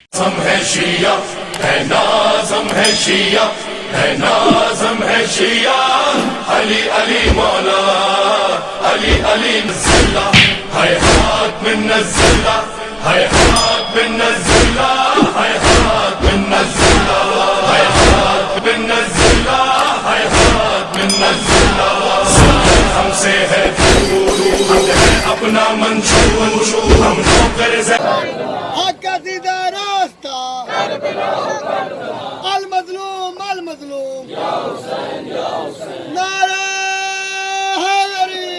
Norms ہے شیعہ ہے، norms ہے شیعہ ہے، نازم ہے شیعہ، علی علی مولا علی علی نزلہ ہے، ہاتھ میں نزلہ ہے، ہاتھ میں نزلہ ہے، ہاتھ میں نزلہ ہے، ہاتھ میں نزلہ ہے، ہاتھ میں نزلہ ہم سے ہے دور، ہم ہے اپنا منشور، ہم نوکر حق کا سیدھا راستہ المظلوم المظلوم نعرہ حیدری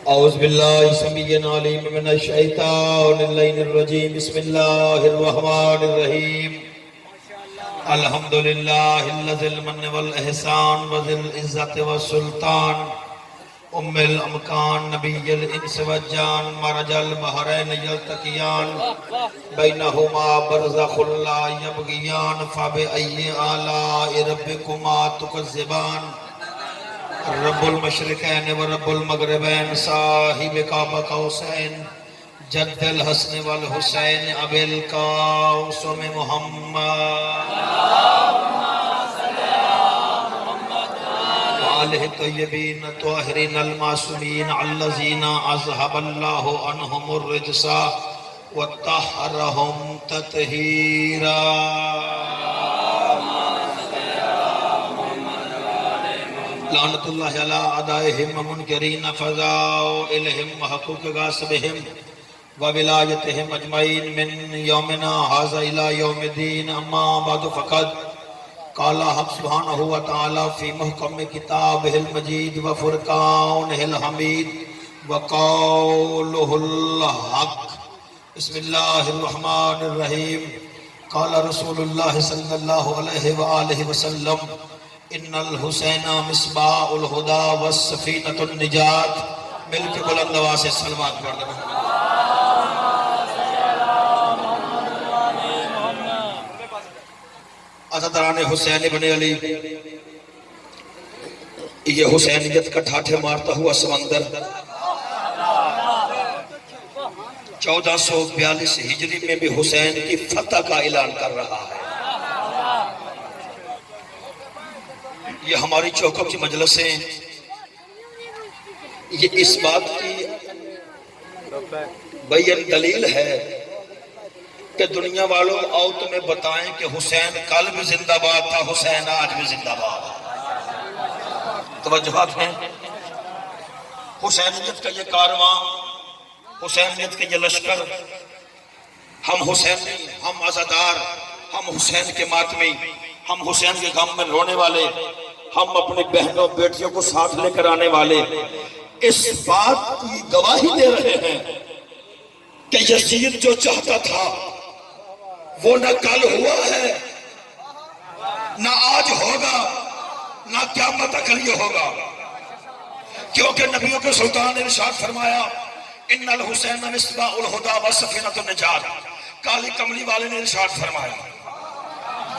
اعوذ باللہ سمیع علیم من الشیطان اللعین الرجیم بسم اللہ الرحمن الرحیم الحمدللہ الذی المن والاحسان وذی العزت والسلطان ام الامکان نبی الانس والجان مرج البحرین یلتقیان بینہما برزخ لا یبغیان فبأی آلاء ربکما تکذبان رب المشرقین و رب المغربین صاحب کعبہ قوسین جد الحسن والحسین ابی القاسم محمد وآلہ طیبین طاہرین المعصومین الذین اذھب اللہ عنہم الرجس وطہرہم تطہیرا لعنت اللہ علی اعدائہم منکرین فضاؤ الہم حقوق غاصبہم وولایتہم اجمعین من یومنا ھذا الی یوم الدین اما بعد فقد قال حق سبحانہ وتعالی فی محکم کتابہ المجید وفرقانہ الحمید وقولہ الحق بسم اللہ الرحمن الرحیم قال رسول اللہ صلی اللہ علیہ وآلہ وسلم ان الحسین مصباح الہدا والسفینۃ النجات مل کے بلند آواز سے سلوات پڑھ دیں عزاداران حسین ابن علی یہ حسینیت کا ٹھاٹھے مارتا ہوا سمندر 1442 ہجری میں بھی حسین کی فتح کا اعلان کر رہا ہے یہ ہماری چوکوں کی مجلسیں یہ اس بات کی بین دلیل ہے کہ دنیا والوں آؤ تمہیں بتائیں کہ حسین کل بھی زندہ باد تھا، حسین آج بھی زندہ باد ہے۔ توجہات ہیں حسینیت کا یہ کارواں، حسینیت کا یہ لشکر، ہم حسینی، ہم عزادار، ہم حسین کے ماتمی، ہم حسین کے غم میں رونے والے، ہم اپنی بہنوں بیٹیوں کو ساتھ لے کر آنے والے اس بات کی گواہی دے رہے ہیں کہ یزید جو چاہتا تھا وہ نہ کل ہوا ہے، نہ آج ہوگا، نہ قیامت تک یہ ہوگا، کیونکہ نبیوں کے سلطان نے ارشاد فرمایا ان الحسین مصباح الہدا والسفینۃ النجات۔ کالی کملی والے نے ارشاد فرمایا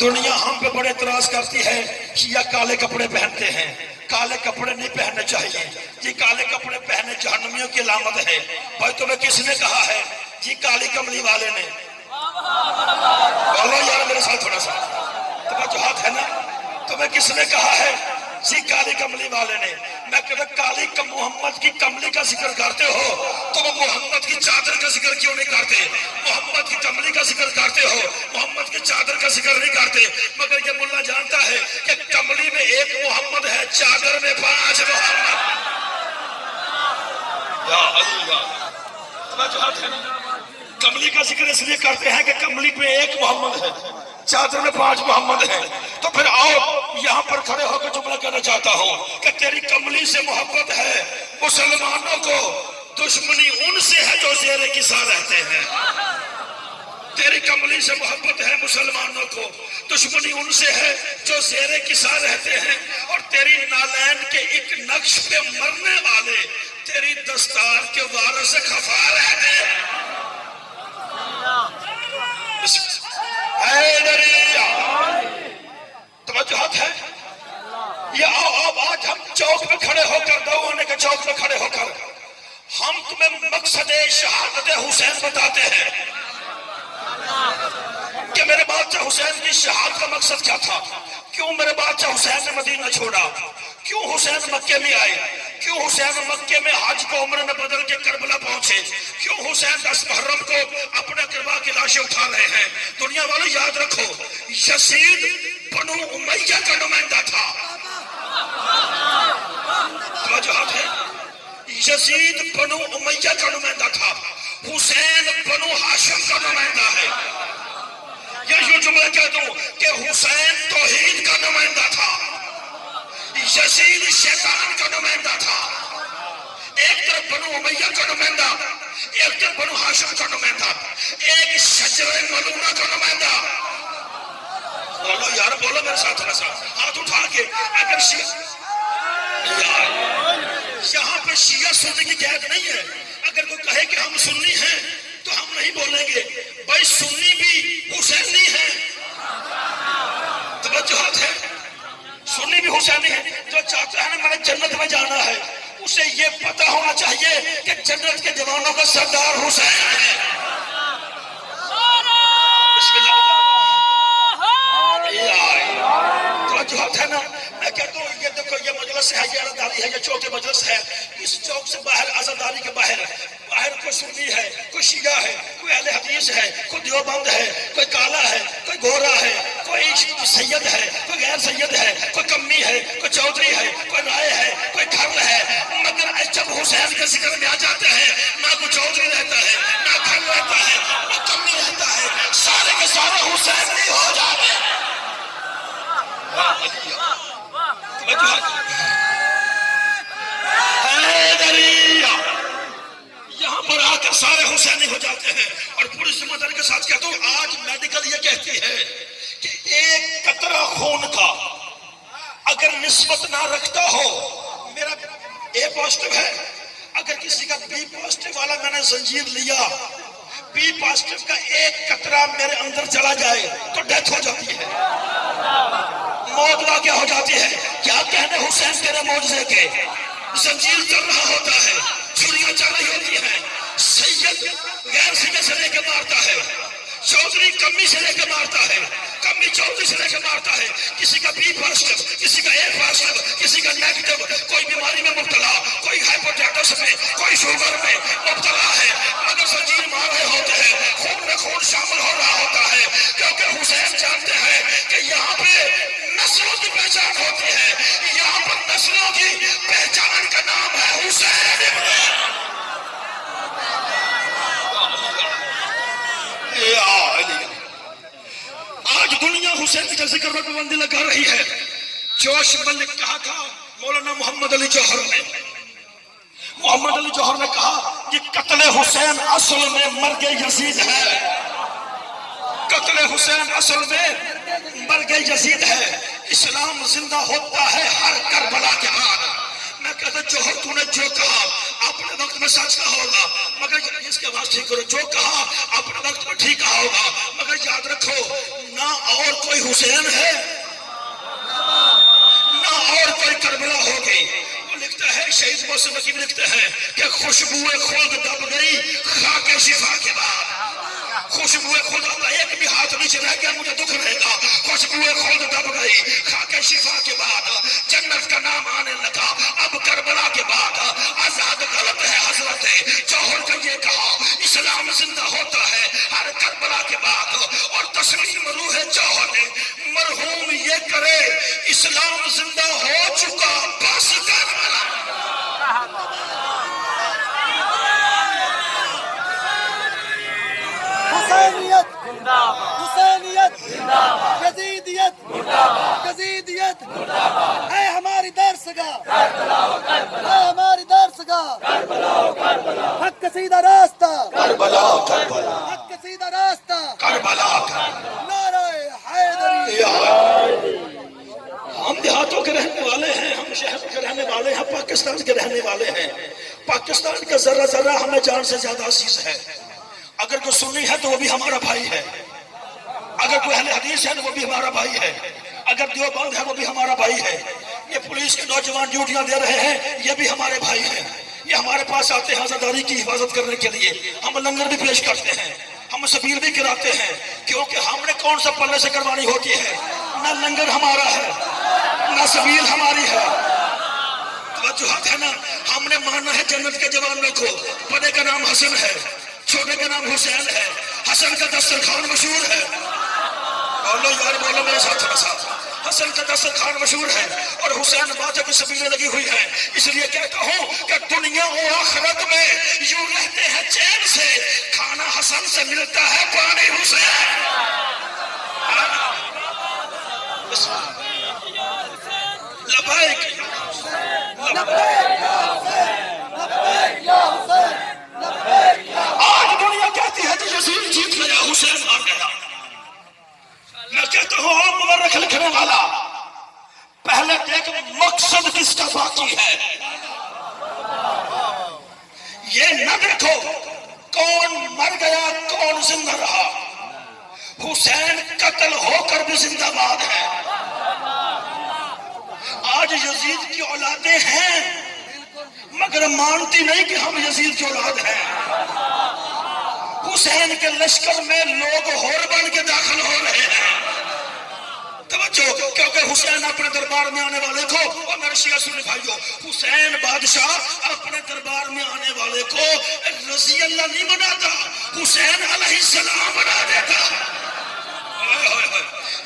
دنیا ہم پہ بڑے اعتراض کرتی ہے شیعہ کالے کپڑے پہنتے ہیں، کالے کپڑے نہیں پہننے چاہیے، یہ کالے کپڑے پہنے جہنمیوں کی علامت ہے۔ بھائی تمہیں کس نے کہا ہے؟ جی کالی کملی والے نے۔ بولو یار میرے ساتھ تھوڑا سا، تمہیں جو ہاتھ ہے نا، تمہیں کس نے کہا ہے؟ جی کالی کملی والے نے۔ میں کہتا کالی محمد کی کملی کا ذکر کرتے ہو تو وہ محمد کی چادر کا ذکر کیوں نہیں کرتے؟ محمد کی کملی کا ذکر کرتے ہو، محمد کی چادر کا ذکر نہیں کرتے۔ مگر یہ ملا جانتا ہے کہ کملی میں ایک محمد ہے، چادر میں 5 محمد۔ یا اللہ، تمہیں جو ہاتھ ہے نا، کملی کا ذکر اس لیے کرتے ہیں کہ کملی میں ایک محمد ہے، چادر میں 5 محمد ہیں۔ تو پھر آؤ یہاں پر کھڑے ہو کے جملہ کہنا چاہتا ہوں کہ تیری کملی سے محبت ہے مسلمانوں کو، دشمنی ان سے ہے جو زیر کسا رہتے ہیں۔ تیری کملی سے محبت ہے مسلمانوں کو، دشمنی ان سے ہے جو زیر کسا رہتے ہیں، اور تیری نالین کے ایک نقش پہ مرنے والے تیری دستار کے وارث خفا رہتے ہیں۔ توجہات ہے یہ آج ہم چوک میں کھڑے ہو کر، دعوانے کے چوک میں کھڑے ہو کر ہم تمہیں ہمیں مقصد شہادت حسین بتاتے ہیں کہ میرے بادشاہ حسین کی شہادت کا مقصد کیا تھا، کیوں میرے بادشاہ حسین نے مدینہ چھوڑا، کیوں حسین مکے میں آئے، کیوں حسین مکے میں حج کو عمرہ میں بدل کے کربلا پہنچے، کیوں حسین 10 محرم کو اپنے کربلا کی لاشیں اٹھا رہے ہیں۔ دنیا والوں یاد رکھو، یزید بنو امیہ کا نمائندہ تھا، توجہات ہے، یزید بنو امیہ کا نمائندہ تھا، حسین بنو ہاشم کا نمائندہ ہے۔ یا یوں جملہ کہہ دوں کہ حسین توحید کا نمائندہ تھا، یزید شیطان کا نمائندہ تھا۔ ایک طرف بنو امیہ کا نمائندہ، ایک طرف بنو ہاشم کا نمائندہ، ایک شجرہ ملونہ کا نمائندہ۔ بولو یار، بولو میرے ساتھ تھوڑا سا ہاتھ اٹھا کے۔ اگر یہاں پہ شیعہ سنی کی قید نہیں ہے، اگر کوئی کہے کہ ہم سنی ہیں تو ہم نہیں بولیں گے، بھائی سنی بھی حسینی ہے، توجہات ہے، سنی بھی حسینی ہے۔ جو چاہتا ہے نا میں نے جنت میں جانا ہے، اسے یہ پتا ہونا چاہیے کہ جنت کے جوانوں کا سردار حسین ہے۔ بسم اللہ، توجہات ہے نا۔ میں کہتا ہوں یہ دیکھو، یہ مجلس ہے، یہ عزاداری ہے، یہ چوک مجلس ہے، اس چوک سے باہر عزاداری کے باہر کوئی سنی ہے، کوئی شیعہ ہے، کوئی اہل حدیث ہے، کوئی دیوبند ہے، کوئی کالا ہے، کوئی گورا ہے، کوئی سید ہے، کوئی غیر سید ہے، کوئی کمی ہے، کوئی چودھری ہے، کوئی رائے ہے، کوئی کھرل ہے، مگر جب حسین کے ذکر میں آ جاتے ہیں، نہ کوئی چودھری رہتا ہے، نہ کھرل رہتا ہے، نہ کمی رہتا ہے، سارے کے سارے حسین نہیں ہو جاتے۔ یہاں پر آ کر سارے حسینی ہو جاتے ہیں۔ اور پوری ذمہ داری کے ساتھ کہتا ہوں، آج میڈیکل یہ کہتی ہے کہ ایک قطرہ خون کا اگر نسبت نہ رکھتا ہو، میرا اے پازیٹیو ہے، اگر کسی کا بی پازیٹیو والا میں نے زنجیر لیا، بی پازیٹیو کا ایک قطرہ میرے اندر چلا جائے تو ڈیتھ ہو جاتی ہے، موت واقع ہو جاتی ہے۔ کیا کہنے حسین تیرے معجزے کے، زنجیر چل رہا ہوتا ہے، چھریاں چل رہی ہوتی ہیں، سید غیر سید سے لے کے مارتا ہے، چودھری کمی سے لے کے مارتا ہے، کمی چودھری سے لے کے مارتا ہے، کسی کا بی پازیٹیو، کسی کا اے پازیٹیو، کسی کا نیگیٹو، کوئی بیماری میں مبتلا، کوئی ہائپوٹیٹس میں، کوئی شوگر میں مبتلا ہے، مگر زنجیر مار رہے ہوتے ہیں، خون میں خون شامل ہو رہا ہوتا ہے، کیونکہ حسین جانتے ہیں کہ یہاں پہ نسلوں کی پہچان ہوتی ہے، یہاں پر نسلوں کی پہچان کا نام ہے حسین ابن۔ آج دنیا حسین کا ذکر پر پابندی لگا رہی ہے۔ جوش ملک کہا تھا مولانا محمد علی جوہر نے، محمد علی جوہر نے کہا کہ قتل حسین اصل میں مرگ یزید ہے، قتل حسین اصل میں مرگ یزید ہے، اسلام زندہ ہوتا ہے ہر کربلا کے بعد۔ میں کہتا جوہر تو نے جو کہا اپنے وقت میں سچ کہا ہوگا، مگر اس کے آواز ٹھیک کرو، جو کہا اپنے وقت میں ٹھیک کہا ہوگا، مگر یاد رکھو نہ اور کوئی حسین ہے، نہ اور کوئی کربلا ہو گئی۔ وہ لکھتا ہے، شہید محسن نقیب لکھتے ہیں کہ خوشبو خلد دب گئی خاک شفا کے بعد، خوشبو خود ایک بھی ہاتھ نیچے رہ گیا مجھے دکھ رہے گا، خوشبو خود دب گئی خاک شفا کے بعد، جنت کا نام آنے لگا اب کربلا کے بعد۔ آزاد غلط ہے حضرت جوہر کا یہ کہا، اسلام زندہ ہوتا ہے ہر کربلا کے بعد، اور تسلیم روح جوہر نے مرحوم یہ کرے اسلام زندہ ہو چکا بس کربلا۔ حسینیت حسینیت یزیدیت یزیدیت اے ہماری درسگاہ، اے ہماری درسگاہ، حق کا سیدھا راستہ، کربلا کربلا حق کا سیدھا راستہ، کربلا نعرہ حیدری۔ ہم دیہاتوں کے رہنے والے ہیں، ہم شہر کے رہنے والے ہیں، پاکستان کے رہنے والے ہیں، پاکستان کا ذرہ ذرہ ہمیں جان سے زیادہ عزیز ہے۔ اگر کوئی سنی ہے تو وہ بھی ہمارا بھائی ہے، اگر کوئی اہل حدیث ہے تو وہ بھی ہمارا بھائی ہے، اگر دیوبند ہے وہ بھی ہمارا بھائی ہے، یہ پولیس کے نوجوان ڈیوٹیاں دے رہے ہیں یہ بھی ہمارے بھائی ہیں، یہ ہمارے پاس آتے ہیں عزاداری کی حفاظت کرنے کے لیے. ہم لنگر بھی پیش کرتے ہیں, ہم سبیل بھی کراتے ہیں, کیونکہ ہم نے کون سا پلے سے کروانی ہوتی ہے. نہ لنگر ہمارا ہے, نہ سبیل ہماری ہے. توجہ ہے نا. ہم نے ماننا ہے جنت کے جوانوں کو. بڑے کا نام حسن ہے, چھوٹے کا نام حسین ہے. حسن کا دسترخوان مشہور ہے. بولو یار بولو میرے ساتھ تھوڑا سا. حسن کا دسترخوان مشہور ہے اور حسین باجا کی سبیلیں لگی ہوئی ہیں. اس لیے کہتا ہوں کہ دنیا و آخرت میں یوں رہتے ہیں چین سے, کھانا حسن سے ملتا ہے پانی حسین. لبیک آج دنیا کہتی ہے کہ یزید جیت گیا, حسین ہار گیا. میں کہتا ہوں اور مورخ لکھنے والا, پہلے دیکھ مقصد کس کا باقی ہے. یہ نہ دیکھو کون مر گیا کون زندہ رہا. حسین قتل ہو کر بھی زندہ باد ہے. آج یزید کی اولادیں ہیں مگر مانتی نہیں کہ ہم یزید کی اولاد ہیں. حسین کے لشکر میں لوگ ہور بن کے داخل ہو رہے ہیں. توجہ, کیونکہ حسین اپنے دربار میں آنے والے کو, اور میرے شیعہ سنی بھائیو, حسین بادشاہ اپنے دربار میں آنے والے کو رضی اللہ نہیں بناتا, حسین علیہ السلام بنا دیتا.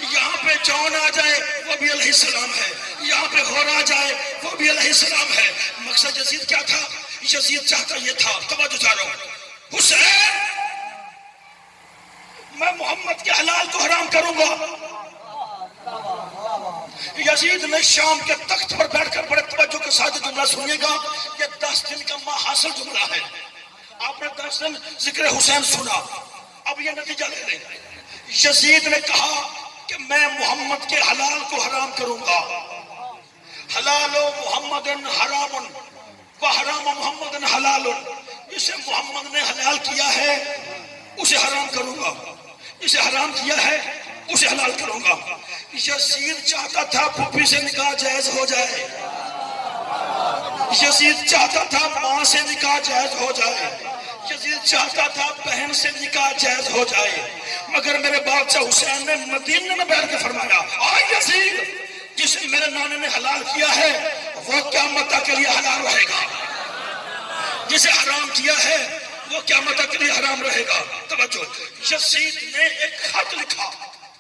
یہاں پہ جون آ جائے وہ بھی علیہ السلام ہے, یہاں پہ غور آ جائے وہ بھی علیہ السلام ہے. مقصد یزید کیا تھا؟ یزید چاہتا یہ تھا, توجہ چارو, حسین میں محمد کے حلال کو حرام کروں گا. یزید نے شام کے تخت پر بیٹھ کر بڑے توجہ کے ساتھ جملہ سنیے گا. یہ 10 دن کا ماحصل جملہ ہے. آپ نے 10 دن ذکر حسین سنا, اب یہ نتیجہ لے لیں. یزید نے کہا کہ میں محمد کے حلال کو حرام کروں گا. حلال محمد حرام و حرام محمد حلال. اسے محمد نے حلال کیا ہے اسے حرام کروں گا, اسے حرام کیا ہے اسے حلال کروں گا. یزید چاہتا تھا پھوپھی سے نکاح جائز ہو جائے, یزید چاہتا تھا ماں سے نکاح جائز ہو جائے, یزید چاہتا تھا بہن سے نکاح جائز ہو جائے. مگر میرے بادشاہ حسین نے مدینے میں بیٹھ کے فرمایا, آئے یزید, جسے میرے نانے نے حلال کیا ہے وہ قیامت کے لیے حلال رہے گا, جسے حرام کیا ہے وہ قیامت کے لیے حرام رہے گا. توجہ, یزید نے ایک خط لکھا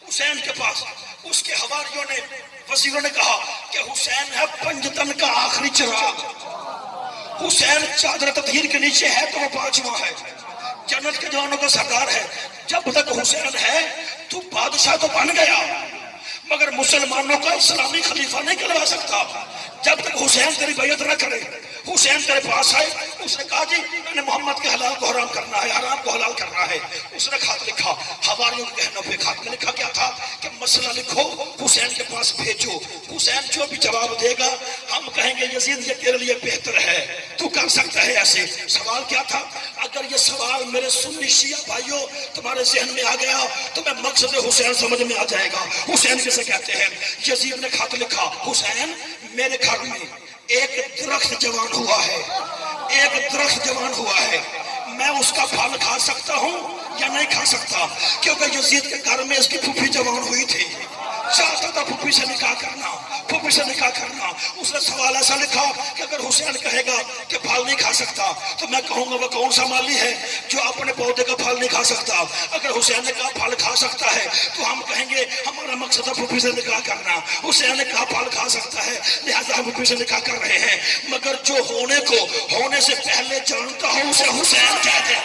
حسین کے پاس. اس کے حواریوں نے, وزیروں نے کہا کہ حسین ہے پنجتن کا آخری چراغ, حسین چادر تطہیر کے نیچے ہے تو وہ 5واں ہے, جنت کے جوانوں کا سردار ہے. جب تک حسین ہے تو بادشاہ تو بن گیا مگر مسلمانوں کا اسلامی خلیفہ نہیں کہلوا سکتا جب تک حسین تیری بیعت نہ کرے. حسین تیرے پاس آئے, اس نے کہا جی میں نے محمد کے حلال کو حرام کرنا ہے, حرام کو حلال کرنا ہے. اس نے خط لکھا, حواریوں کے کہنے پہ خط میں لکھا کیا تھا کہ مسئلہ لکھو حسین کے پاس بھیجو, حسین جو بھی جواب دے گا ہم کہیں گے یزید یہ تیرے لیے بہتر ہے, تو کر سکتا ہے ایسے. سوال کیا تھا؟ اگر یہ سوال میرے سنی شیعہ بھائیوں تمہارے ذہن میں آ گیا تو میں مقصد حسین سمجھ میں آ جائے گا. حسین کسے کہتے ہیں؟ یزید نے خط لکھا, حسین میرے گھر میں ایک درخت جوان ہوا ہے, ایک درخت جوان ہوا ہے, میں اس کا پھل کھا سکتا ہوں یا نہیں کھا سکتا؟ کیونکہ یزید کے گھر میں اس کی پھوپھی جوان ہوئی تھی, چاہتا تھا پھوپھی سے نکاح کرنا, پھوپھی سے نکاح کرنا. اس نے سوال ایسا لکھا کہ اگر حسین کہے گا کہ پھل نہیں کھا سکتا تو میں کہوں گا وہ کون سا مالی ہے جو اپنے پودے کا پھل نہیں کھا سکتا. اگر حسین نے کہا پھل کھا سکتا ہے تو ہم کہیں گے ہمارا مقصد ہے پھوپھی سے نکاح کرنا. حسین نے کہا پھل کھا سکتا ہے لہذا ہم پھوپھی سے نکاح کر رہے ہیں. مگر جو ہونے کو ہونے سے پہلے جانتا ہوں اسے حسین کہتے ہیں.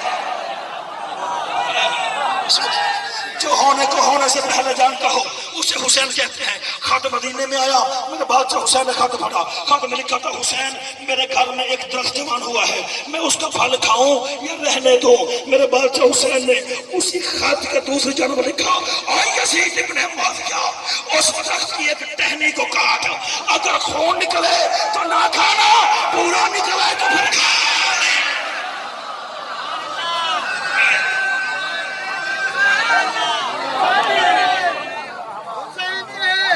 جو ہونے کو ہونے سے پہلے جانتا ہو اسے حسین کہتے ہیں. خط مدینے میں آیا, میرے بادشاہ حسین نے خط پڑھا. خط میں لکھا تھا حسین میرے گھر میں ایک درخت جوان ہوا ہے, میں اس کا پھل کھاؤں یا رہنے دو؟ میرے بادشاہ حسین نے اسی خط کا دوسری جانب لکھا, آئے یزید ابن معاویہ, اس درخت کی ایک ٹہنی کو کاٹ, اگر خون نکلے تو نہ کھانا, پورا نکلے تو پھر کھانا.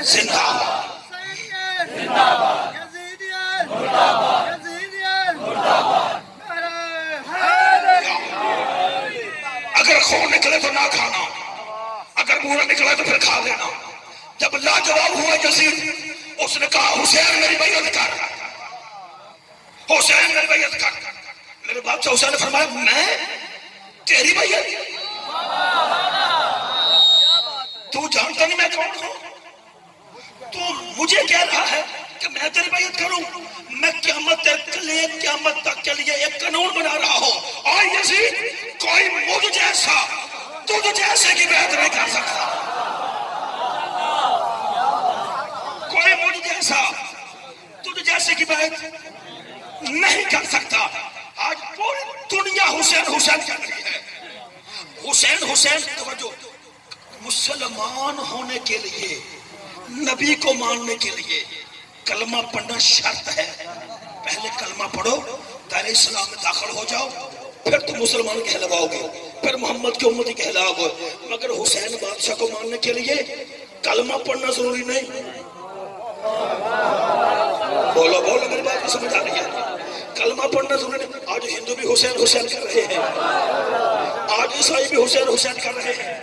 زندہ یزیدیت نکلے تو نہ کھانا، اگر منہ نہ نکلا تو پھر کھا لینا۔ جب لاجواب ہوا یزید، اس نے کہا حسین میری بیعت کر، حسین میری بیعت کر۔ میرے بادشاہ حسین نے فرمایا میں تیری بیعت؟ تو جانتا نہیں میں کون ہوں؟ تو مجھے کہہ رہا ہے کہ میں تیری بیعت کروں؟ میں قیامت تک کے لیے ایک قانون بنا رہا ہوں، اور یزید کوئی مجھ جیسا تجھ جیسے کی بیعت نہیں کر سکتا، کوئی مجھ جیسا تجھ جیسے کی بیعت نہیں کر سکتا۔ آج پوری دنیا حسین حسین کر رہی ہے، حسین حسین۔ توجہ، مسلمان ہونے کے لیے، نبی کو ماننے کے لیے کلمہ پڑھنا شرط ہے۔ پہلے کلمہ پڑھو، دائرہ اسلام میں داخل ہو جاؤ، پھر تم مسلمان کہلواؤ گے، پھر محمد کی امتی کہلاؤ گے۔ مگر حسین بادشاہ کو ماننے کے لیے کلمہ پڑھنا ضروری نہیں۔ بولو بولو، میری بات کو سمجھ آ رہی ہے؟ کلمہ پڑھنا ضروری نہیں۔ آج ہندو بھی حسین حسین کر رہے ہیں، آج عیسائی بھی حسین حسین کر رہے ہیں،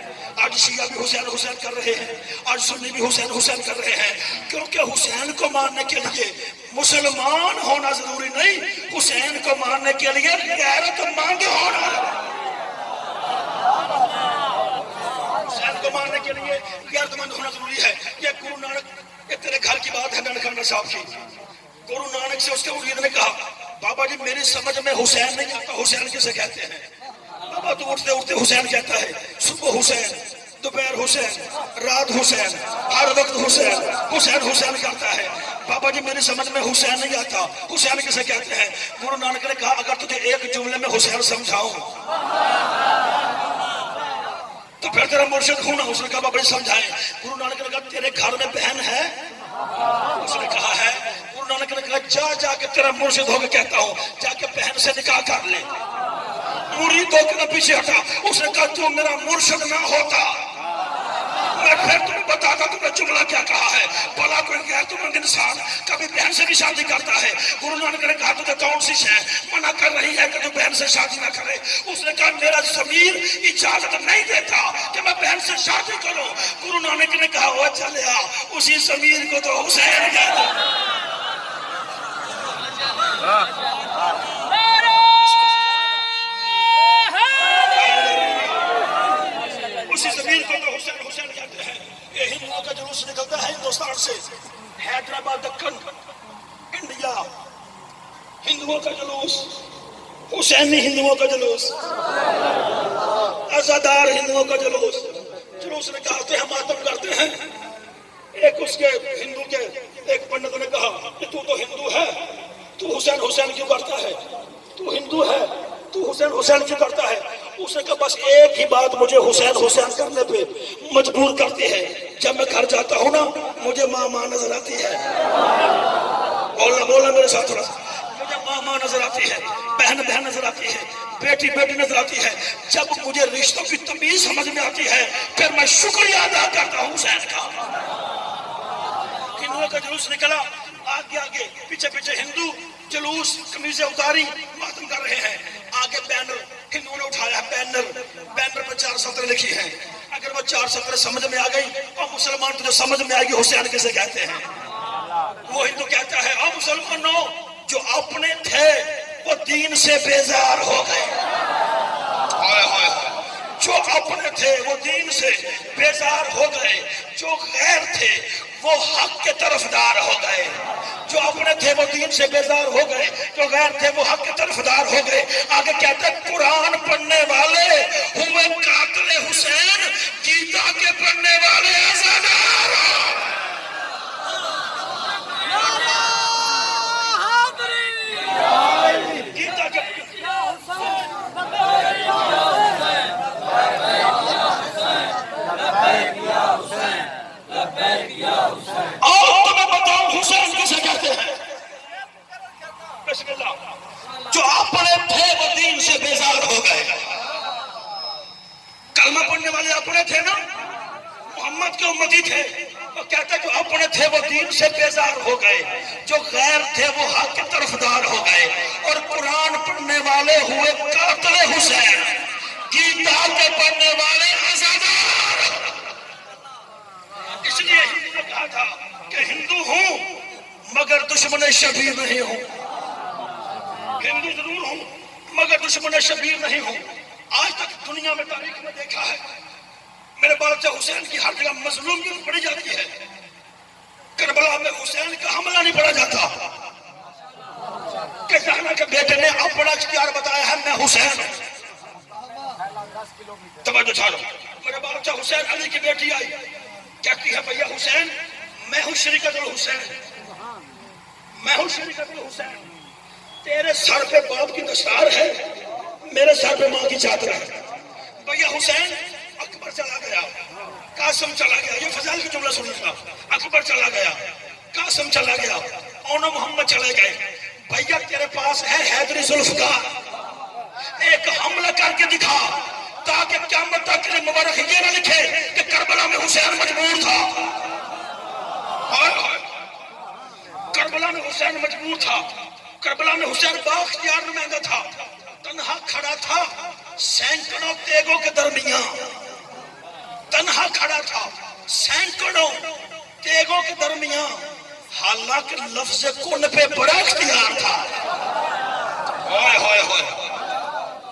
آج شیعہ بھی حسین حسین کر رہے ہیں، آج سنی بھی حسین حسین کر رہے ہیں، کیونکہ حسین کو ماننے کے لیے مسلمان ہونا ضروری نہیں، حسین کو ماننے کے لیے غیرت مند ہونا، حسین کو ماننے کے لیے غیرت مند ہونا ضروری ہے۔ یہ گرو نانک، یہ تیرے گھر کی بات ہے ننکانہ صاحب کی۔ گرو نانک سے اس کے مرید نے کہا بابا جی میری سمجھ میں حسین نہیں آتا، حسین کسے کہتے ہیں؟ بابا تو اٹھتے اٹھتے حسین کہتا ہے، صبح حسین، دوپہر حسین، رات حسین، ہر وقت حسین حسین حسین کرتا ہے۔ بابا جی میری سمجھ میں حسین نہیں آتا، حسین کسے کہتے ہیں؟ گرو نانک نے کہا اگر تجھے ایک جملے میں حسین سمجھاؤں تو پھر تیرا مرشد ہوں نا۔ اس نے کہا بابا جی سمجھائیں۔ گرو نانک نے کہا تیرے گھر میں بہن ہے؟ اس نے کہا ہے۔ گرو نانک نے کہا جا کے تیرا مرشد ہو کے کہتا ہوں، جا کے بہن سے نکاح کر لے۔ مرید ہو کے پیچھے ہٹا۔ اس نے کہا تو میرا مرشد نہ ہوتا میں پھر تمہیں بتاتا تمہیں جملہ کیا کہا ہے۔ بھلا کوئی غیرتمند انسان کبھی بہن سے بھی شادی کرتا ہے؟ گرو نانک نے کہا تجھے کون سی شے منع کر رہی ہے کہ تو بہن سے شادی نہ کرے؟ اس نے کہا میرا ضمیر اجازت نہیں دیتا کہ میں بہن سے شادی کروں۔ گرو نانک نے کہا وہ چلیا، اسی ضمیر کو تو حسین کہتا۔ اسی زمین کو تو حسین حسین کہتے ہیں۔ یہ ہندوؤں کا جلوس نکلتا ہے ہندوستان سے، حیدرآباد، دکن، انڈیا، ہندوؤں کا جلوس، حسینی ہندوؤں کا جلوس، عزادار ہندوؤں کا جلوس۔ جلوس نکالتے ہیں، ماتم کرتے ہیں۔ ایک اس کے ہندو کے ایک پنڈت نے کہا کہ تو ہندو ہے، تو حسین حسین کیوں کرتا ہے؟ تو ہندو ہے، تو حسین حسین کیوں کرتا ہے؟ اس نے کہا بس ایک ہی بات مجھے حسین حسین کرنے پہ مجبور کرتی ہے، جب میں گھر جاتا ہوں نا مجھے ماں نظر آتی ہے۔ بولنا میرے ساتھ تھوڑا سا۔ مجھے ماں نظر آتی ہے، بہن نظر آتی ہے، بیٹی نظر آتی ہے۔ جب مجھے رشتوں کی تمیز سمجھ میں آتی ہے پھر میں شکریہ ادا کرتا ہوں حسین کا۔ ہندوؤں کا جلوس نکلا، آگے پیچھے ہندو جلوس، قمیضیں اتاری، ماتم کر رہے ہیں۔ آگے بینر ہندوؤں نے اٹھایا، بینر پر 4 سطریں لکھی ہیں۔ اگر وہ 4 سطریں سمجھ میں آ گئی اور مسلمان تجھے سمجھ میں آئے گی حسین کسے کہتے ہیں؟ وہ ہندو کہتا ہے اور مسلمانوں جو اپنے تھے وہ دین سے بیزار ہو گئے، جو اپنے تھے وہ دین سے بیزار ہو گئے، جو غیر تھے وہ حق کے طرفدار ہو گئے۔ جو اپنے تھے وہ دین سے بیزار ہو گئے، جو غیر تھے وہ حق کے طرفدار ہو گئے۔ آگے کہتے ہیں قرآن پڑھنے والے ہوئے قاتل حسین، گیتا کے پڑھنے والے عزادار۔ گیتا کے اور تمہیں بتاؤں حسین کسے کہتے ہیں؟ بسم اللہ۔ جو اپنے تھے وہ دین سے بیزار ہو گئے۔ کلمہ پڑھنے والے اپنے تھے نا، محمد کے امتی تھے، وہ کہتے ہیں جو اپنے تھے وہ دین سے بیزار ہو گئے، جو غیر تھے وہ حق کے طرفدار ہو گئے، اور قرآن پڑھنے والے ہوئے قاتل حسین، گیتا کے پڑھنے والے عزادار. اس لیے ہندو نے کہا تھا کہ ہندو ہوں مگر دشمن شبیر نہیں ہوں. ہندو ضرور ہوں مگر دشمن شبیر نہیں ہوں. آج تک دنیا میں تاریخ میں دیکھا ہے میرے بادشاہ حسین کی ہر جگہ مظلومیت پڑی جاتی ہے. کربلا میں حسین کا حملہ نہیں پڑا جاتا کہ زہرا کے بیٹے نے اپنا اختیار بتایا ہے میں حسین. توجہ چھاڑو. میرے بادشاہ حسین علی کی بیٹی آئی کہتی ہے بھیا حسین میں ہوں شریکت الحسین, میں ہوں شریکت الحسین. تیرے سر پہ باپ کی دستار ہے, میرے سر پہ ماں کی چادر ہے. بھیا حسین اکبر چلا گیا, قاسم چلا گیا. یہ فضائل کی جملہ سنیے گا. اکبر چلا گیا, قاسم چلا گیا, اونو محمد چلے گئے. بھیا تیرے پاس ہے حیدری ذوالفقار, ایک حملہ کر کے دکھا تاکہ قیامت تک مبارک یہ نہ لکھے کہ کربلا میں حسین مجبور تھا. کربلا میں حسین مجبور تھا. کربلا میں حسین بااختیار نمائندہ تھا, تنہا کھڑا تھا سینکڑوں تیگوں کے درمیان. تنہا کھڑا تھا سینکڑوں تیگوں کے درمیان, حالانکہ لفظ کن پہ بڑا اختیار تھا. ہوئے ہوئے ہوئے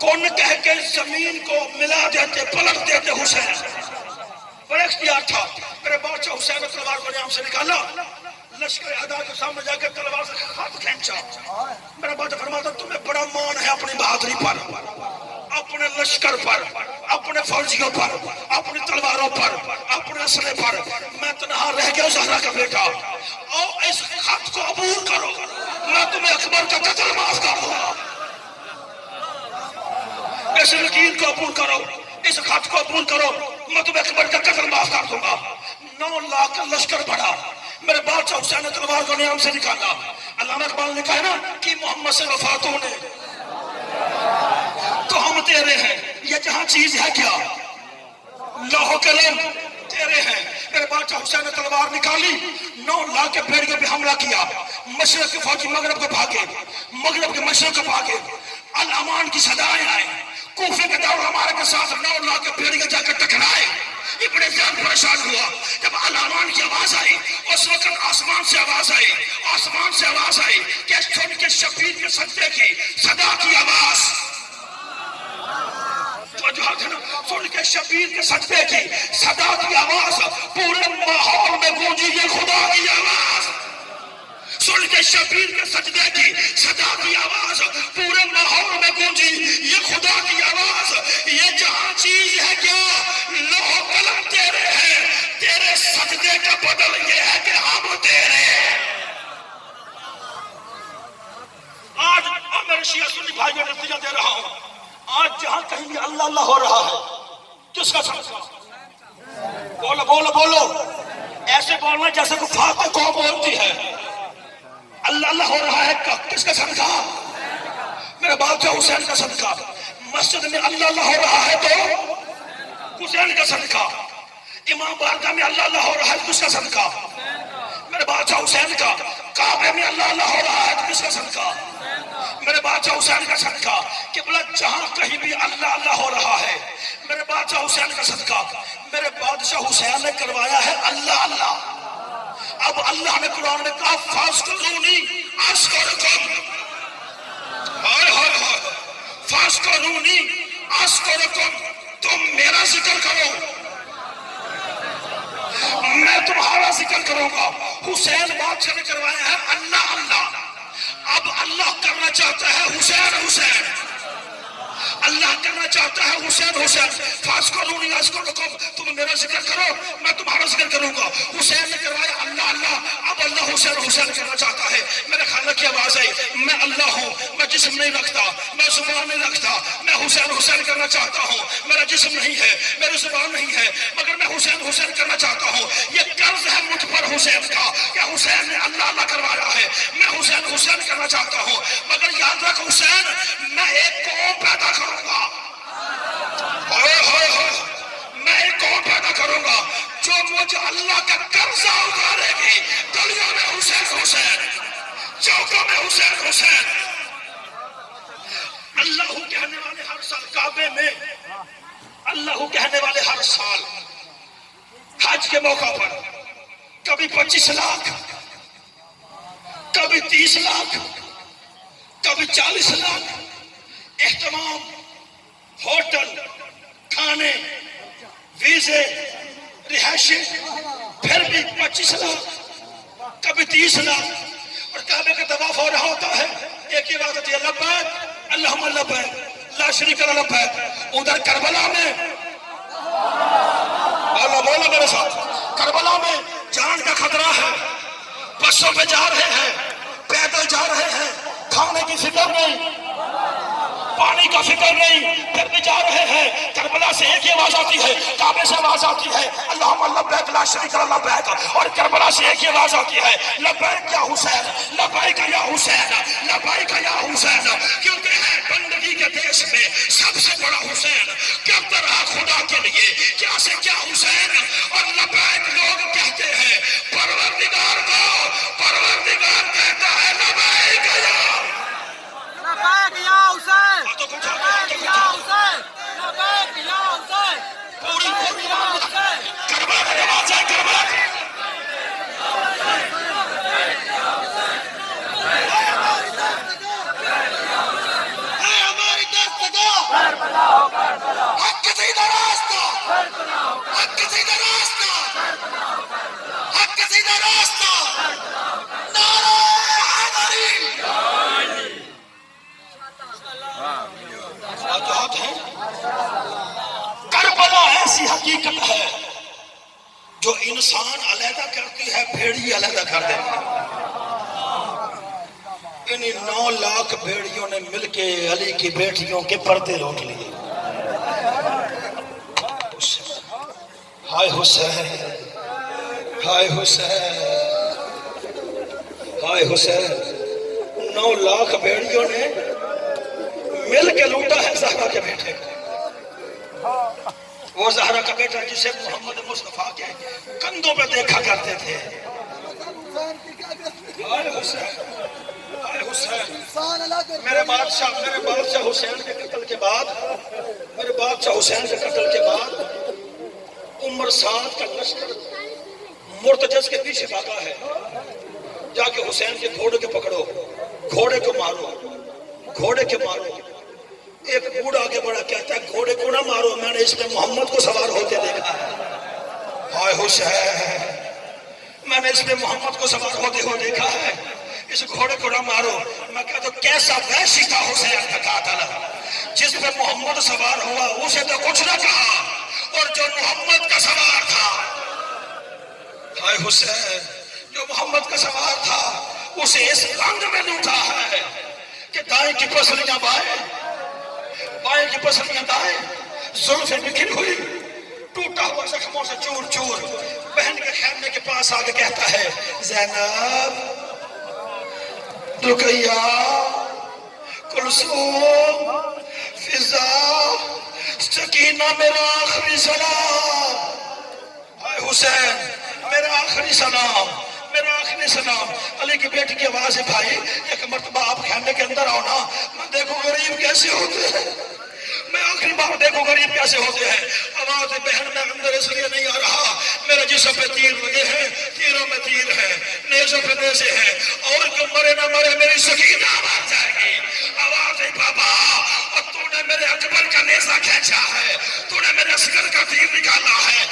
کن کہہ کے زمین کو ملا دیتے پلٹ دیتے حسین. بڑا اختیار تھا. میرے بادشاہ حسین نے تلوار کو نیام سے نکالا, لشکر ادا کے سامنے جا کے تلوار سے خط کھینچا. میرا بادشاہ فرماتا تمہیں بڑا مان ہے اپنی بہادری پر, اپنے لشکر پر, اپنے فوجیوں پر, اپنی تلواروں پر, اپنے اسلحے پر. میں تنہا رہ گیا زہرا کا بیٹا, او اس خط کو عبور کرو, میں تمہیں اکبر کا قتل معاف کر دوں گا. اس لکیر کو عبور کرو, اس خط کو عبور کرو, میں تمہیں اکبر کا قتل معاف کر دوں گا. 9 لاکھ لشکر بڑھا. میرے بادشاہ حسین نے تلوار کو نیام سے نکالا. علامہ اقبال نے کہا نا کہ محمد سے وفات ہونے تو ہم تیرے ہیں. یہ جہاں چیز ہے کیا لوح و قلم تیرے ہیں. میرے بادشاہ حسین نے تلوار نکالی, 9 لاکھ کے بھیڑیوں پہ حملہ کیا. مشرق کے فوجی مغرب کو بھاگے, مغرب کے مشرق کو بھاگے. الامان کی صدائیں آئیں. کوفے کے دور ہمارے کے ساتھ 9 لاکھ کے بھیڑیے جا کر ٹکرائے. ابن زیاد پریشان ہوا جب الامان کی آواز آئی. اس وقت آسمان سے آواز آئی, آسمان سے آواز آئی کہ سن کے شبیر کے سجدے کی صدا کی آواز. سن کے شبیر کے سجدے کی صدا کی آواز پورے ماحول میں گونجی. یہ خدا کی آواز. سن کے شبیر کے سجدے کی صدا کی آواز پورے ماحول میں گونجی. یہ خدا کی آواز. یہ جہاں چیز ہے کیا لوح قلم تیرے ہیں. تیرے سجدے کا بدل یہ ہے کہ ہم تیرے. آج میرے شیعہ سنی بھائیوں نتیجہ دے رہا ہوں. آج جہاں کہیں بھی اللہ اللہ ہو رہا ہے کس کا صدقہ؟ بولو بولو بولو. ایسے بولنا جیسے کہ فاتح کو بولتی ہے. اللہ اللہ ہو رہا ہے کس کا صدقہ؟ میرے بادشاہ حسین کا صدقہ. مسجد میں اللہ اللہ ہو رہا ہے تو حسین کا صدقہ. امام بارگاہ میں اللہ اللہ ہو رہا ہے کس کا صدقہ؟ میرے بادشاہ حسین کا. کعبے میں اللہ اللہ ہو رہا ہے کس کا صدقہ؟ میرے بادشاہ حسین کا صدقہ. کہ بلا جہاں کہیں بھی اللہ اللہ ہو رہا ہے میرے بادشاہ حسین کا صدقہ. میرے بادشاہ حسین نے کروایا ہے اللہ اللہ. اب اللہ نے قرآن میں کہا فاسقرونی اسکرکم. ہائے ہائے ہائے. فاسقرونی اسکرکم. تم میرا ذکر کرو میں تمہارا ذکر کروں گا. حسین بادشاہ نے کروایا ہے اللہ اللہ. اب اللہ کرنا چاہتا ہے حسین حسین. اللہ کرنا چاہتا ہے حسین حسین. فاسقرونی اسکرکم. تم میرا ذکر کرو میں تمہارا ذکر کروں گا. حسین نے کروایا اللہ اللہ. اب اللہ حسین حسین کرنا چاہتا ہے. میرے خالہ کی آواز آئی میں اللہ ہوں, میں جسم نہیں رکھتا, میں زبان نہیں رکھتا, میں حسین حسین کرنا چاہتا ہوں. میرا جسم نہیں ہے, میری زبان نہیں ہے, مگر میں حسین حسین کرنا چاہتا ہوں. یہ قرض ہے مجھ پر حسین کا کہ حسین نے اللہ اللہ کروایا ہے. میں حسین حسین کرنا چاہتا ہوں, مگر یاد رکھ حسین میں ایک قوم پیدا کروں گا. میں ایک قوم پیدا کروں گا جو مجھے اللہ کا قرضہ اتارے گی. گلیوں میں حسین حسین, چوکوں میں حسین حسین. اللہ کہنے والے ہر سال کعبے میں، اللہ کہنے والے ہر سال حج کے موقع پر کبھی 25 لاکھ، کبھی 30 لاکھ، کبھی 40 لاکھ اہتمام، ہوٹل، کھانے، ویزے، رہائشیں، پھر بھی 25 لاکھ، کبھی 30 لاکھ، اور کعبے کا طواف ہو رہا ہوتا ہے، ایک ہی بات ہوتی ہے لبیک اللہم لبیک لا شریک لک لبیک۔ ادھر کربلا میں اللہ بولا میرے ساتھ، کربلا میں جان کا خطرہ ہے، بسوں پہ جا رہے ہیں، پیدل جا رہے ہیں، کھانے کی فکر نہیں، پانی کا فکر نہیں، پھر بھی جا رہے ہیں۔ کربلا سے ایک ہی آواز آتی ہے، کعبے سے آواز آتی ہے اللہم لبیک لا شریک لک لبیک، اور کربلا سے ایک ہی آواز آتی ہے لبیک یا حسین، لبیک یا حسین، لبیک یا حسین، کیونکہ ہے بندگی کے دیش میں سب سے بڑا حسین، کیا طرح خدا کے لیے کیا سے کیا حسین، اور لبیک لوگ کہتے ہیں پروردگار کو، پروردگار کہتا ہے لبیک یا لبیک یا حسین، تو کچھ لبیک یا حسین، لبیک یا حسین، پوری لبیک یا حسین۔ کربلا کا جواب ہے، کربلا اے ہماری دستگاہ، حق کا سیدھا راستہ، حق کا سیدھا راستہ، حق کا سیدھا راستہ، نعرہ حیدری۔ جہاد ہے۔ کربلا ایسی حقیقت ہے جو انسان علیحدہ کرتی ہے، بھیڑی علیحدہ کر دیتی ہے۔ انہی 9 لاکھ بھیڑیوں نے مل کے علی کی بیٹیوں کے پردے لوٹ لیے۔ ہائے حسین، ہائے حسین، ہائے حسین، 9 لاکھ بھیڑیوں نے مل کے لوٹا ہے زہرا کے بیٹے کو۔ وہ زہرا کا بیٹا جسے محمد مصطفیٰ کے کندھوں پہ دیکھا کرتے تھے۔ ہائے حسین، ہائے حسین، میرے بادشاہ حسین کے قتل کے بعد، میرے بادشاہ حسین کے قتل کے بعد عمر سعد کا لشکر مرتجز کے پیچھے بھاگا ہے، جا کے حسین کے گھوڑے کو پکڑو، گھوڑے کو مارو، گھوڑے کے مارو۔ ایک بوڑھا آگے بڑھا کہتا ہے گھوڑے کو نہ مارو، میں نے اس میں محمد کو سوار ہوتے دیکھا ہے۔ ہائے حسین، میں نے اس میں محمد کو سوار ہوتے ہوئے دیکھا ہے، اس گھوڑے کو نہ مارو۔ میں کہتا ہوں کیسا وحشی تھا حسین کا قاتل، جس پہ محمد سوار ہوا اسے تو کچھ نہ کہا، اور جو محمد کا سوار تھا، ہائے حسین، جو محمد کا سوار تھا اسے اس رنگ میں لوٹا ہے کہ دائیں کی پسلیاں بائیں، بائیں کی پسلیاں دائیں، زلفیں بکھری ہوئی، ٹوٹا ہوا زخموں سے چور چور۔ بہن کے خیمے کے پاس آگے کہتا ہے زینب، رقیہ، کلثوم، فضا، سکینہ، میرا آخری سلام۔ ہائے حسین، میرا آخری سلام، میرا آخری سلام۔ علی کی بیٹی کی آواز ہے بھائی ایک مرتبہ آپ خیمے کے اندر آؤ نا، میں دیکھو غریب کیسے ہوتے ہیں، میں آخری بار دیکھو غریب کیسے ہوتے ہیں۔ آواز ہے بہن میں اندر اس لیے نہیں آ رہا، میرے جسم پہ تیر لگے ہیں، تیروں میں تیر ہے، نیزوں پہ نیزے ہیں، اور جو مرے نہ مرے میری سکینہ مر جائے گی۔ آواز ہے بابا، اور تو نے میرے اکبر کا نیزہ کھینچا ہے، تو نے میرے اصغر کا تیر نکالا ہے۔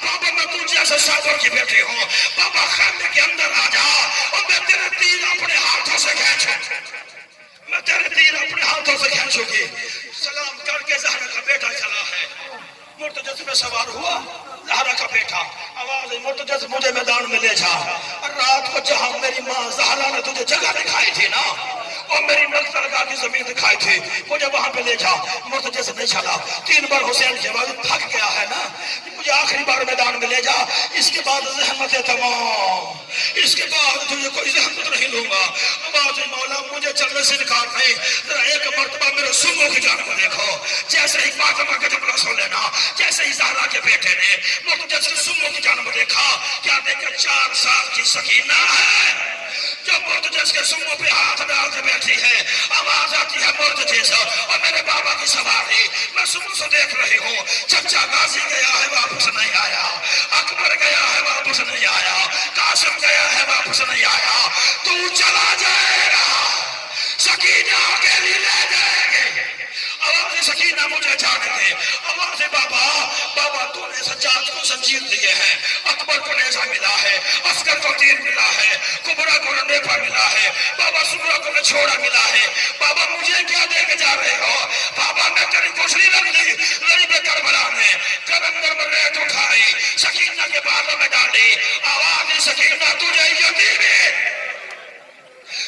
بابا میں تجھ جیسے شاہدوں کی بیٹی ہوں، بابا خیمے کے اندر آ جا اور میں تیرے تیر اپنے ہاتھوں سے کھینچوں، میں تیرے تیر اپنے ہاتھوں سے کھینچوں گی۔ سلام کر کے زہرا کا بیٹا چلا ہے، مرتجز پہ سوار ہوا زہرا کا بیٹا۔ آواز ہے مرتجز مجھے میدان میں لے جا، اور رات کو جہاں میری ماں زہرا نے تجھے جگہ دکھائی تھی نا، اور میری نقطہ کی زمین دکھائی تھی، مجھے وہاں پہ لے جا۔ مرتجز نہیں چلا، 3 بار حسین کی آواز تھک گیا ہے نا، مجھے آخری بار میدان میں لے جا، اس کے بعد زحمتیں تمام، اس کے بعد تجھے کوئی زحمت نہیں لوں گا۔ آواز مولا مجھے چلنے سے انکار نہیں، ذرا ایک مرتبہ میرے سمو کی جانب دیکھو، جیسے ہی فاطمہ کا جملہ سن لینا، جیسے ہی زہرا کے بیٹے نے مرتجز کے سمو کی جانب دیکھا، کیا دیکھا 4 سال کی سکینہ ہے، جو مرتجز کے سموں پہ ہاتھ ڈال کے بیٹھی ہے، آواز آتی ہے مرتجز اور میرے بابا کی سواری میں سموں سے دیکھ رہی ہوں، چچا غازی گیا ہے واپس نہیں آیا، اکبر گیا ہے واپس نہیں آیا، قاسم گیا ہے واپس نہیں آیا، تو چلا جائے گا، سکینہ اکیلی لے جائے گی۔ آواز سکینہ مجھے جانے دے، آواز بابا بابا تو نے سجاد کو زنجیر دیے ہیں، اکبر کو نیزہ ملا ہے، عسکر کو تیر ملا ہے، کبرا کو نیپا ملا ہے، بابا سبرا کو چھوڑا ملا ہے، بابا مجھے کیا دے کے جا رہے ہو؟ بابا میں تیری کوشری رکھ دی، غریب کربلا نے کلندر میں ریت اٹھائی، سکینہ کے بالوں میں ڈالی، آواز سکینہ تجھے یتیمی،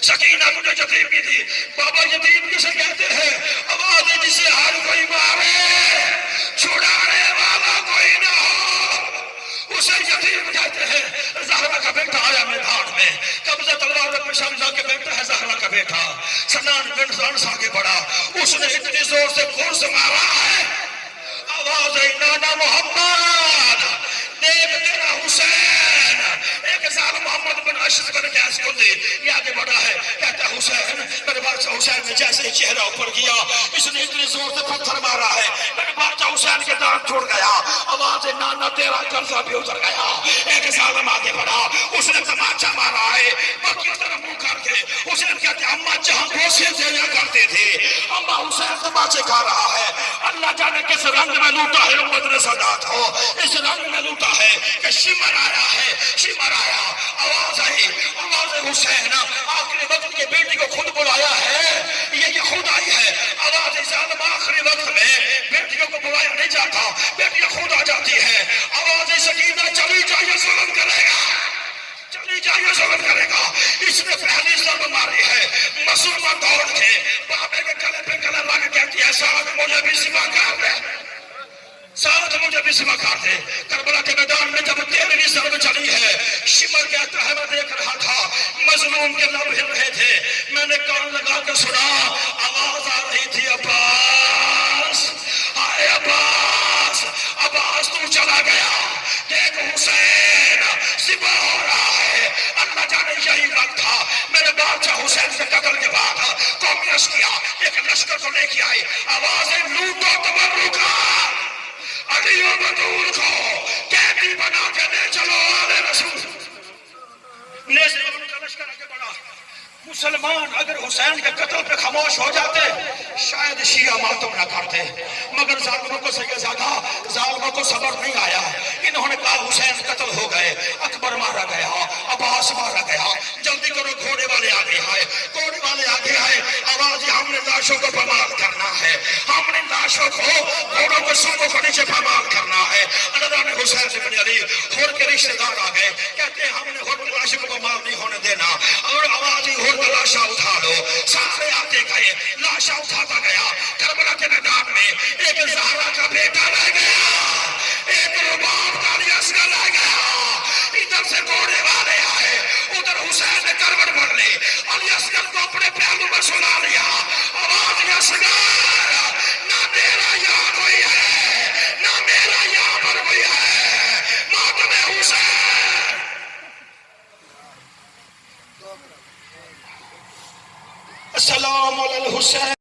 سکینہ تجھے یتیم کی تھی، بابا یتیم کسے کہتے ہیں؟ آواز جسے ہر کوئی مارے چھڑانے والا کوئی نہ ہو، اسے یتیم کہتے ہیں۔ زہرا کا بیٹا آیا میدان میں، قبضہ تلوار میں پیش حمزہ کے بیٹا ہے زہرا کا بیٹا، سنان بن سنان سے آگے بڑھا، اس نے اتنی زور سے گھوڑ سے مارا ہے، آواز نانا محمد دیکھ تیرا حسین، ایک ظالم محمد بن اشرف بن قیس کو دے، یہ آگے بڑھا ہے، کہتا ہے حسین، میرے بادشاہ حسین نے جیسے ہی چہرہ اوپر کیا، اس نے اتنی زور سے پتھر مارا ہے، میرے بادشاہ حسین کے دانت ٹوٹ گیا، آواز نانا تیرا قرضہ بھی اتر گیا، ایک ظالم آگے بڑھا، اس نے تماچا مارا ہے، باقی طرح منہ کر کے، حسین کہتے ہیں اماں جہاں گوشے دیا کرتے تھے، اماں حسین تماچے کھا رہا ہے، اللہ جانے کس رنگ میں لوٹا ہے امت نے سادات ہو، اس رنگ میں لوٹا ہے کہ شمر آیا ہے، شمر آیا، آواز آئی، آواز حسین آخری وقت کے بیٹی کو خود بلایا ہے، یہ خود آئی ہے، آواز ظالم آخری وقت میں بیٹیوں کو بلایا نہیں جاتا، بیٹیاں خود آ جاتی ہے، آواز سکینہ چلی جائے ظلم کرے گا، چلی جائے ظلم کرے گا، اس نے پہلی ضرب ماری ہے، معصومہ دوڑ کے بابے کے گلے پہ گلے لگ کہتی ہے ساتھ مجھے بھی سوا کر دے، ساتھ مجھے بھی سوا کر دے۔ کربلا کے میدان میں جب 13ویں ضرب چلی ہے، شمر کہتا ہے میں دیکھ رہا تھا، مظلوم کے لب ہل رہے تھے، میں نے کان لگا کر سنا، آواز آ رہی تھی عباس، آئے عباس، عباس تو چلا گیا، دیکھ حسین ذبح ہو رہا ہے، اللہ جانے یہی وقت تھا، میرے بادشاہ حسین سے قتل کے بعد قوم رش کیا، ایک لشکر کو لے کے آئے، آوازیں لوٹو تبرکا، علی و بطول کو قیدی بنا کے لے چلو آل رسول، نیزے کا لشکر آگے بڑھا، مسلمان اگر حسین کے قتل پہ خاموش ہو جاتے شاید شیعہ ماتم نہ کرتے، مگر ظالموں کو سیدزادہ ظالموں کو صبر نہیں آیا، انہوں نے کہا حسین قتل ہو گئے، اکبر مارا گیا، عباس مارا گیا، جلدی کرو گھوڑے والے آگے آئے، گھوڑے والے آگے آئے، آواز ہم نے لاشوں کو پامال کرنا ہے، ہم نے لاشوں کو گھوڑوں کو سنگوں کو نیچے پامال کرنا ہے۔ اللہ نے حسین سے بن علی ہور کے رشتہ دار آ گئے، کہتے ہیں ہم نے ہور کے لاشوں کو پامال نہیں ہونے دینا، اور آواز ہور کا لاشا اٹھا لو، سارے آتے گئے، لاشا اٹھاتا گیا، کربلا کے میدان میں ایک زہرا کا بیٹا رہ گیا، ایک رباب کا علی اصغر رہ گیا، ادھر سے گھوڑے والے آئے، ادھر حسین نے کروٹ بھر لی، علی اصغر کو اپنے پہلو میں سلا لیا، آواز یا اصغر نہ تیرا یہاں کوئی ہے نہ میرا یہاں پر کوئی ہے، ماتم حسین۔ السلام علی الحسین۔